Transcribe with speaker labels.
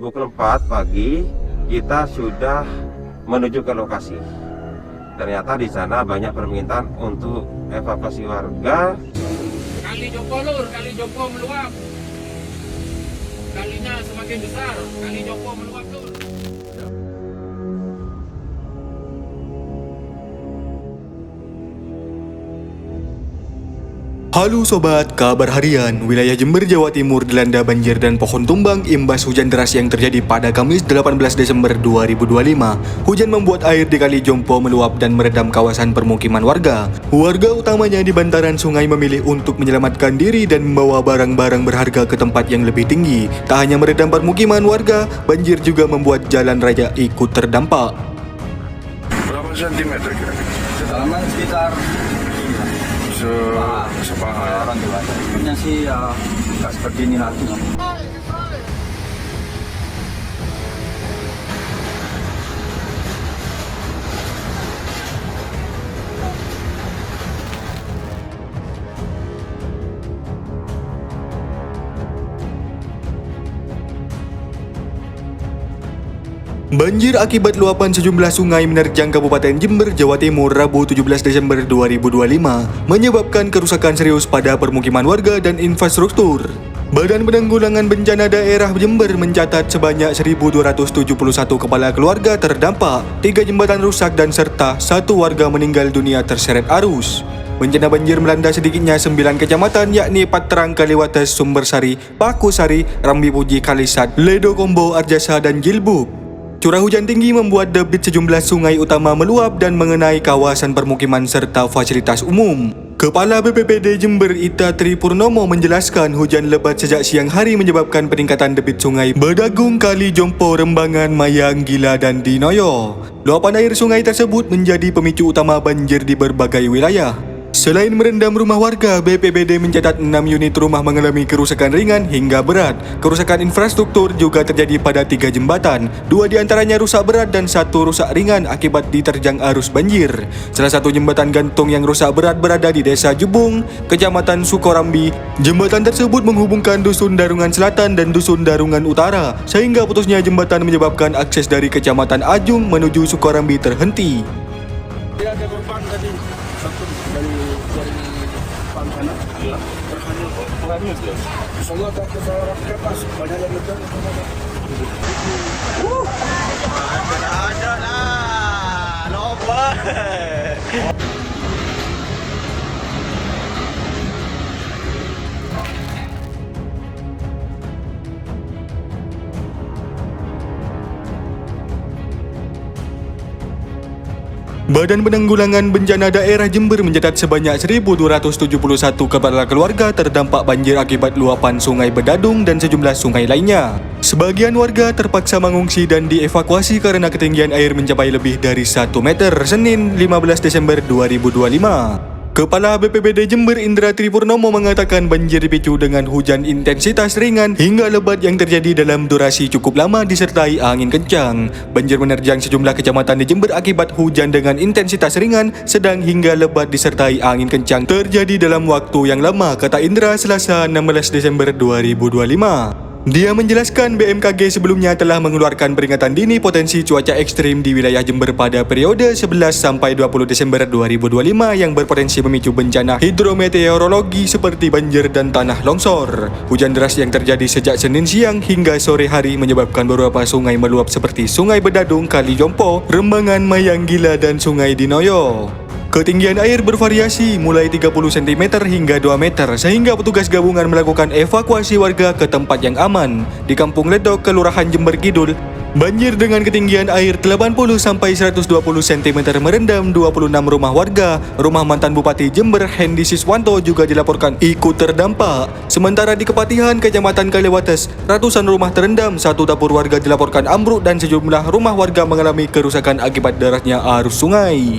Speaker 1: pukul 4 pagi kita sudah menuju ke lokasi. Ternyata di sana banyak permintaan untuk evakuasi warga.
Speaker 2: Kali Jompo lur, kali Jompo meluap. Kalinya semakin besar, kali Jompo meluap lur.
Speaker 3: Halo sobat, kabar harian. Wilayah Jember, Jawa Timur dilanda banjir dan pohon tumbang imbas hujan deras yang terjadi pada Kamis 18 Desember 2025. Hujan membuat air di Kali Jompo meluap dan merendam kawasan permukiman warga. Warga utamanya di bantaran sungai memilih untuk menyelamatkan diri dan membawa barang-barang berharga ke tempat yang lebih tinggi. Tak hanya merendam permukiman warga, banjir juga membuat jalan raya ikut terdampak.
Speaker 4: Berapa sentimeter kira-kira?
Speaker 5: Kedalaman sekitar
Speaker 4: sepaha.
Speaker 5: orang dewasa. Sebenarnya sih ya nggak seperti ini lagi.
Speaker 3: Banjir akibat luapan sejumlah sungai menerjang Kabupaten Jember, Jawa Timur Rabu 17 Desember 2025 menyebabkan kerusakan serius pada permukiman warga dan infrastruktur. Badan Penanggulangan Bencana Daerah Jember mencatat sebanyak 1.271 kepala keluarga terdampak, 3 jembatan rusak dan serta 1 warga meninggal dunia terseret arus. Bencana banjir melanda sedikitnya 9 kecamatan yakni Patrang, Kaliwates, Sumbersari, Pakusari, Rambi Puji, Kalisat, Ledo Kombo, Arjasa, dan Jilbub. Curah hujan tinggi membuat debit sejumlah sungai utama meluap dan mengenai kawasan permukiman serta fasilitas umum. Kepala BPBD Jember Ita Tri Purnomo menjelaskan hujan lebat sejak siang hari menyebabkan peningkatan debit sungai Bedagung, Kali Jompo, Rembangan, Mayang, Gila, dan Dinoyo. Luapan air sungai tersebut menjadi pemicu utama banjir di berbagai wilayah. Selain merendam rumah warga, BPBD mencatat 6 unit rumah mengalami kerusakan ringan hingga berat. Kerusakan infrastruktur juga terjadi pada 3 jembatan, 2 diantaranya rusak berat dan 1 rusak ringan akibat diterjang arus banjir. Salah satu jembatan gantung yang rusak berat berada di Desa Jubung, Kecamatan Sukorambi. Jembatan tersebut menghubungkan Dusun Darungan Selatan dan Dusun Darungan Utara, sehingga putusnya jembatan menyebabkan akses dari Kecamatan Ajung menuju Sukorambi terhenti.
Speaker 4: Dia ada korban tadi satu dari Pansana. Iya. Terhanyut ya. Insyaallah tak kesawaran kertas banyak yang betul. Ada lah. Lomba.
Speaker 3: Badan Penanggulangan Bencana Daerah Jember mencatat sebanyak 1.271 kepala keluarga terdampak banjir akibat luapan Sungai Bedadung dan sejumlah sungai lainnya. Sebagian warga terpaksa mengungsi dan dievakuasi karena ketinggian air mencapai lebih dari 1 meter Senin 15 Desember 2025. Kepala BPBD Jember Indra Tripurnomo mengatakan banjir dipicu dengan hujan intensitas ringan hingga lebat yang terjadi dalam durasi cukup lama disertai angin kencang. Banjir menerjang sejumlah kecamatan di Jember akibat hujan dengan intensitas ringan, sedang hingga lebat disertai angin kencang terjadi dalam waktu yang lama, kata Indra Selasa 16 Desember 2025. Dia menjelaskan BMKG sebelumnya telah mengeluarkan peringatan dini potensi cuaca ekstrim di wilayah Jember pada periode 11 sampai 20 Desember 2025 yang berpotensi memicu bencana hidrometeorologi seperti banjir dan tanah longsor. Hujan deras yang terjadi sejak Senin siang hingga sore hari menyebabkan beberapa sungai meluap seperti Sungai Bedadung, Kali Jompo, Rembangan, Mayang, Gila, dan Sungai Dinoyo. Ketinggian air bervariasi mulai 30 cm hingga 2 meter sehingga petugas gabungan melakukan evakuasi warga ke tempat yang aman. Di Kampung Ledok, Kelurahan Jember Kidul, banjir dengan ketinggian air 80 sampai 120 cm merendam 26 rumah warga. Rumah mantan Bupati Jember Hendy Siswanto juga dilaporkan ikut terdampak. Sementara di Kepatihan, Kecamatan Kaliwates, ratusan rumah terendam, 1 dapur warga dilaporkan ambruk dan sejumlah rumah warga mengalami kerusakan akibat derasnya arus sungai.